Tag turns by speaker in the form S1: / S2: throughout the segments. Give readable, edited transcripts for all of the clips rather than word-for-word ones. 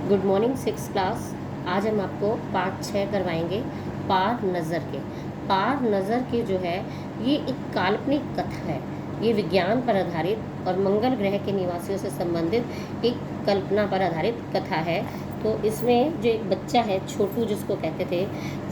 S1: Good morning six class. आज हम आपको पार्ट 6 करवाएंगे पार नज़र के। पार नज़र के जो है ये एक काल्पनिक कथा है। ये विज्ञान पर आधारित और मंगल ग्रह के निवासियों से संबंधित एक कल्पना पर आधारित कथा है। तो इसमें जो एक बच्चा है छोटू जिसको कहते थे,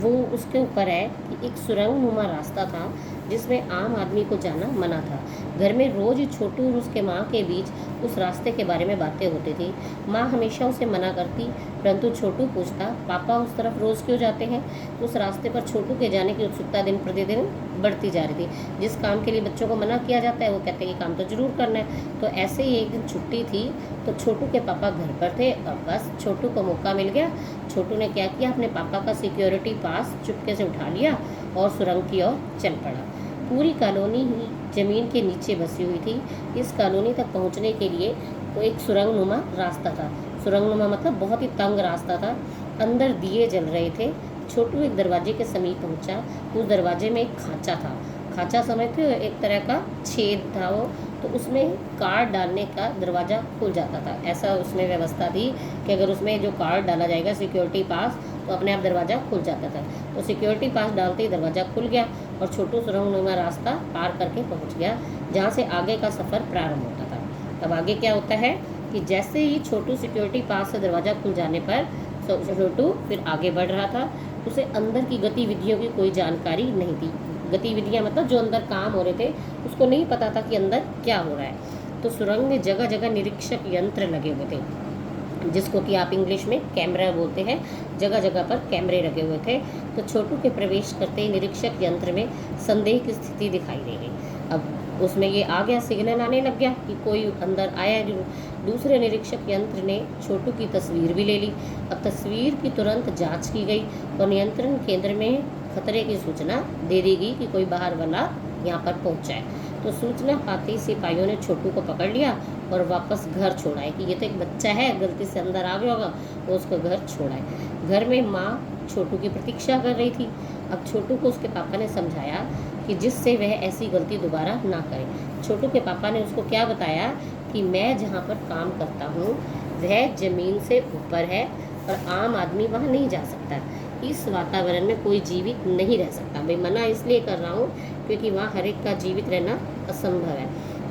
S1: वो उसके ऊपर है कि एक सुरंगनुमा रास्ता था जिसमें आम आदमी को जाना मना था। घर में रोज छोटू और उसके माँ के बीच उस रास्ते के बारे में बातें होती थी। माँ हमेशा उसे मना करती, परंतु छोटू पूछता, पापा उस तरफ रोज़ क्यों जाते हैं? उस रास्ते पर छोटू के जाने की उत्सुकता दिन प्रतिदिन बढ़ती जा रही थी। जिस काम के लिए बच्चों को मना किया जाता है वो कहते हैं कि काम तो ज़रूर करना है। तो ऐसे ही एक दिन छुट्टी थी तो छोटू के पापा घर पर थे और बस छोटू को मौका मिल गया। छोटू ने क्या किया, अपने पापा का सिक्योरिटी पास चुपके से उठा लिया और सुरंग की ओर चल पड़ा। पूरी कॉलोनी ही ज़मीन के नीचे बसी हुई थी। इस कॉलोनी तक पहुंचने के लिए तो एक सुरंगनुमा रास्ता था। सुरंगनुमा मतलब बहुत ही तंग रास्ता था। अंदर दिए जल रहे थे। छोटू एक दरवाजे के समीप पहुंचा। उस दरवाजे में एक खांचा था। खांचा समझते हो, एक तरह का छेद था वो। तो उसमें कार्ड डालने का दरवाज़ा खुल जाता था। ऐसा उसमें व्यवस्था थी कि अगर उसमें जो कार्ड डाला जाएगा सिक्योरिटी पास तो अपने आप दरवाज़ा खुल जाता था। तो सिक्योरिटी पास डालते ही दरवाज़ा खुल गया और छोटू सुरंगनुमा रास्ता पार करके पहुंच गया जहाँ से आगे का सफ़र प्रारंभ होता था। अब आगे क्या होता है कि जैसे ही छोटू सिक्योरिटी पास से दरवाज़ा खुल जाने पर छोटू फिर आगे बढ़ रहा था। उसे अंदर की गतिविधियों की कोई जानकारी नहीं थी। गतिविधियाँ मतलब जो अंदर काम हो रहे थे उसको नहीं पता था कि अंदर क्या हो रहा है। तो सुरंग में जगह जगह निरीक्षक यंत्र लगे हुए थे जिसको कि आप इंग्लिश में कैमरा बोलते हैं। जगह जगह पर कैमरे लगे हुए थे। तो छोटू के प्रवेश करते ही निरीक्षक यंत्र में संदेह की स्थिति दिखाई दे गई। अब उसमें ये आ गया, सिग्नल आने लग गया कि कोई अंदर आया है जरूर। दूसरे निरीक्षक यंत्र ने छोटू की तस्वीर भी ले ली। अब तस्वीर की तुरंत जांच की गई और नियंत्रण केंद्र में खतरे की सूचना दे दी गई कि कोई बाहर वाला यहाँ पर पहुँचा है। तो सूचना पाते ही सिपाहियों ने छोटू को पकड़ लिया और वापस घर छोड़ाए कि ये तो एक बच्चा है, गलती से अंदर आ गया होगा, तो उसको घर छोड़ाए। घर में माँ छोटू की प्रतीक्षा कर रही थी। अब छोटू को उसके पापा ने समझाया कि जिससे वह ऐसी गलती दोबारा ना करे। छोटू के पापा ने उसको क्या बताया कि मैं जहाँ पर काम करता हूँ वह ज़मीन से ऊपर है और आम आदमी वहाँ नहीं जा सकता। इस वातावरण में कोई जीवित नहीं रह सकता। भाई मना इसलिए कर रहा हूँ क्योंकि वहाँ हर एक का जीवित रहना असंभव है।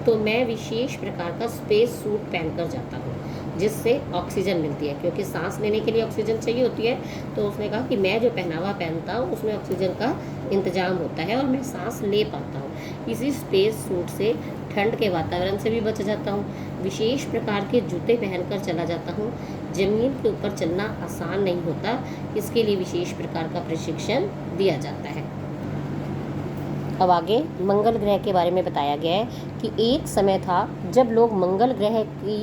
S1: तो मैं विशेष प्रकार का स्पेस सूट पहनकर जाता हूँ जिससे ऑक्सीजन मिलती है, क्योंकि सांस लेने के लिए ऑक्सीजन चाहिए होती है। तो उसने कहा कि मैं जो पहनावा पहनता हूँ उसमें ऑक्सीजन का इंतजाम होता है और मैं सांस ले पाता हूँ। इसी स्पेस सूट से ठंड के वातावरण से भी बच जाता हूँ। विशेष प्रकार के जूते पहनकर चला जाता हूँ। ज़मीन के ऊपर चलना आसान नहीं होता, इसके लिए विशेष प्रकार का प्रशिक्षण दिया जाता है। अब आगे मंगल ग्रह के बारे में बताया गया है कि एक समय था जब लोग मंगल ग्रह की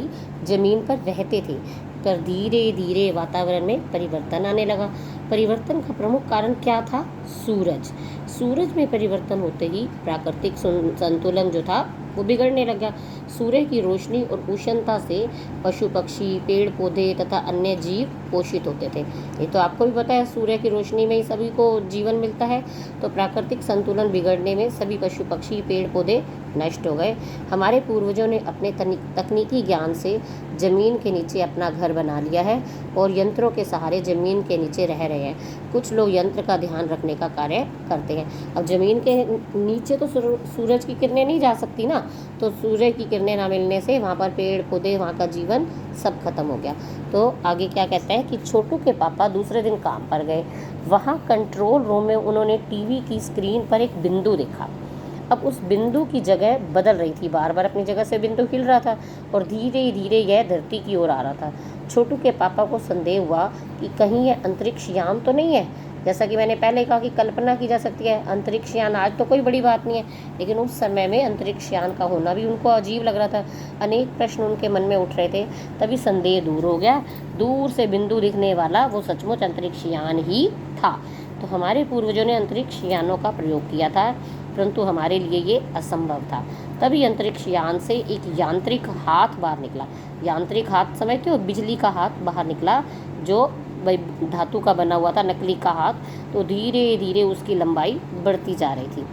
S1: ज़मीन पर रहते थे, पर धीरे धीरे वातावरण में परिवर्तन आने लगा। परिवर्तन का प्रमुख कारण क्या था? सूरज। सूरज में परिवर्तन होते ही प्राकृतिक संतुलन जो था वो बिगड़ने लगा। सूर्य की रोशनी और उष्णता से पशु पक्षी, पेड़ पौधे तथा अन्य जीव पोषित होते थे। ये तो आपको भी पता है, सूर्य की रोशनी में ही सभी को जीवन मिलता है। तो प्राकृतिक संतुलन बिगड़ने में सभी पशु पक्षी, पेड़ पौधे नष्ट हो गए। हमारे पूर्वजों ने अपने तकनीकी ज्ञान से ज़मीन के नीचे अपना घर बना लिया है और यंत्रों के सहारे ज़मीन के नीचे रह रहे हैं। कुछ लोग यंत्र का ध्यान रखने का कार्य करते हैं। अब ज़मीन के नीचे तो सूरज की किरणें नहीं जा सकती ना, तो सूर्य की किरणें ना मिलने से वहाँ पर पेड़ पौधे, वहाँ का जीवन सब खत्म हो गया। तो आगे क्या कहता है कि छोटू के पापा दूसरे दिन काम पर गए। वहाँ कंट्रोल रूम में उन्होंने टीवी की स्क्रीन पर एक बिंदु देखा। अब उस बिंदु की जगह बदल रही थी, बार बार अपनी जगह से बिंदु हिल रहा था और धीरे धीरे यह धरती की ओर आ रहा था। छोटू के पापा को संदेह हुआ कि कहीं यह अंतरिक्ष यान तो नहीं है। जैसा कि मैंने पहले कहा कि कल्पना की जा सकती है, अंतरिक्ष यान आज तो कोई बड़ी बात नहीं है, लेकिन उस समय में अंतरिक्ष यान का होना भी उनको अजीब लग रहा था। अनेक प्रश्न उनके मन में उठ रहे थे। तभी संदेह दूर हो गया। दूर से बिंदु दिखने वाला वो सचमुच अंतरिक्ष यान ही था। तो हमारे पूर्वजों ने अंतरिक्ष यानों का प्रयोग किया था, परंतु हमारे लिए ये असंभव था। तभी अंतरिक्ष यान से एक यांत्रिक हाथ बाहर निकला। यांत्रिक हाथ समझते हो, बिजली का हाथ बाहर निकला जो धातु का बना हुआ था, नकली का हाथ। तो धीरे धीरे उसकी लंबाई बढ़ती जा रही थी।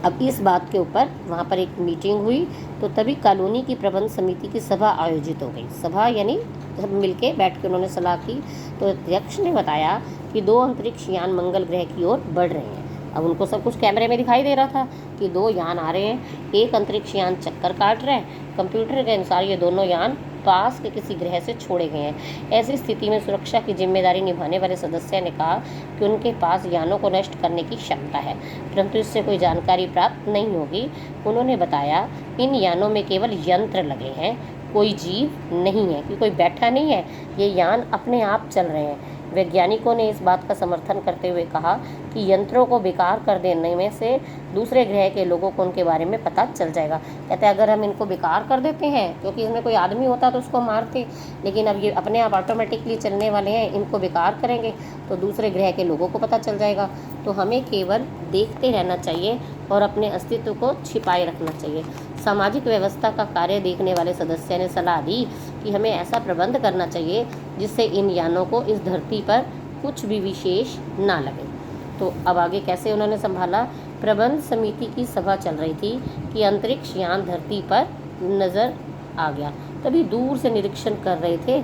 S1: अब इस बात के ऊपर वहाँ पर एक मीटिंग हुई, तो तभी कॉलोनी की प्रबंध समिति की सभा आयोजित हो गई। सभा यानी सब मिलके बैठ के उन्होंने सलाह की। तो अध्यक्ष ने बताया कि 2 अंतरिक्ष यान मंगल ग्रह की ओर बढ़ रहे हैं। अब उनको सब कुछ कैमरे में दिखाई दे रहा था कि 2 यान आ रहे हैं, एक अंतरिक्ष यान चक्कर काट रहा है। कंप्यूटर के अनुसार ये दोनों यान पास के किसी ग्रह से छोड़े गए हैं। ऐसी स्थिति में सुरक्षा की जिम्मेदारी निभाने वाले सदस्य ने कहा कि उनके पास यानों को नष्ट करने की क्षमता है, परंतु इससे कोई जानकारी प्राप्त नहीं होगी। उन्होंने बताया इन यानों में केवल यंत्र लगे हैं, कोई जीव नहीं है, कि कोई बैठा नहीं है, ये यान अपने आप चल रहे हैं। वैज्ञानिकों ने इस बात का समर्थन करते हुए कहा कि यंत्रों को बेकार कर देने में से दूसरे ग्रह के लोगों को उनके बारे में पता चल जाएगा। कहते हैं अगर हम इनको बेकार कर देते हैं, क्योंकि इसमें कोई आदमी होता तो उसको मारते, लेकिन अब ये अपने आप ऑटोमेटिकली चलने वाले हैं, इनको बेकार करेंगे तो दूसरे ग्रह के लोगों को पता चल जाएगा। तो हमें केवल देखते रहना चाहिए और अपने अस्तित्व को छिपाए रखना चाहिए। सामाजिक व्यवस्था का कार्य देखने वाले सदस्य ने सलाह दी कि हमें ऐसा प्रबंध करना चाहिए जिससे इन यानों को इस धरती पर कुछ भी विशेष ना लगे। तो अब आगे कैसे उन्होंने संभाला। प्रबंध समिति की सभा चल रही थी कि अंतरिक्ष यान धरती पर नज़र आ गया। तभी दूर से निरीक्षण कर रहे थे।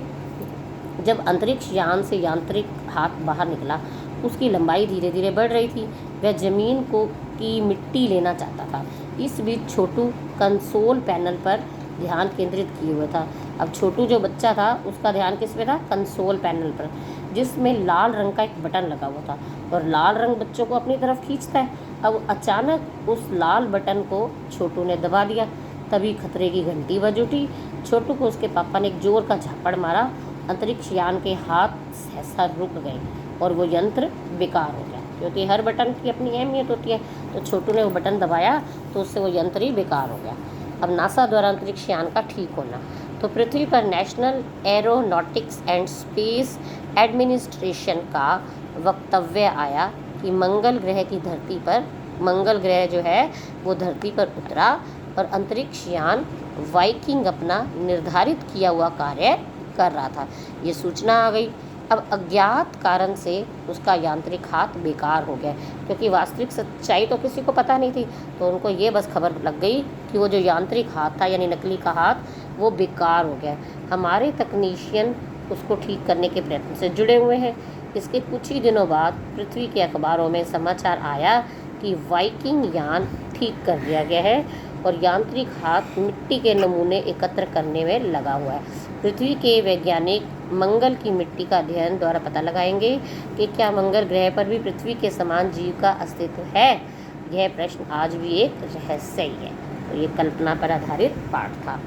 S1: जब अंतरिक्ष यान से यांत्रिक हाथ बाहर निकला, उसकी लंबाई धीरे धीरे बढ़ रही थी। वह जमीन की मिट्टी लेना चाहता था। इस बीच छोटू कंसोल पैनल पर ध्यान केंद्रित किए हुए था। अब छोटू जो बच्चा था उसका ध्यान किस पे था, कंसोल पैनल पर, जिसमें लाल रंग का एक बटन लगा हुआ था और लाल रंग बच्चों को अपनी तरफ खींचता है। अब अचानक उस लाल बटन को छोटू ने दबा दिया। तभी खतरे की घंटी बज उठी। छोटू को उसके पापा ने एक जोर का झापड़ मारा। अंतरिक्ष यान के हाथ सहसा रुक गए और वो यंत्र बेकार हो गया, क्योंकि हर बटन की अपनी अहमियत होती है। तो छोटू ने वो बटन दबाया तो उससे वो यंत्र ही बेकार हो गया। अब नासा द्वारा अंतरिक्ष यान का ठीक होना। तो पृथ्वी पर national aeronautics and space administration का वक्तव्य आया कि मंगल ग्रह की धरती पर, मंगल ग्रह जो है वो धरती पर उतरा और अंतरिक्ष यान वाइकिंग अपना निर्धारित किया हुआ कार्य कर रहा था। ये सूचना आ गई। अब अज्ञात कारण से उसका यांत्रिक हाथ बेकार हो गया, क्योंकि वास्तविक सच्चाई तो किसी को पता नहीं थी। तो उनको ये बस खबर लग गई कि वो जो यांत्रिक हाथ था यानी नकली का हाथ, वो बेकार हो गया। हमारे तकनीशियन उसको ठीक करने के प्रयत्न से जुड़े हुए हैं। इसके कुछ ही दिनों बाद पृथ्वी के अखबारों में समाचार आया कि वाइकिंग यान ठीक कर दिया गया है और यांत्रिक हाथ मिट्टी के नमूने एकत्र करने में लगा हुआ है। पृथ्वी के वैज्ञानिक मंगल की मिट्टी का अध्ययन द्वारा पता लगाएंगे कि क्या मंगल ग्रह पर भी पृथ्वी के समान जीव का अस्तित्व है। यह प्रश्न आज भी एक रहस्य ही है। तो ये कल्पना पर आधारित पाठ था।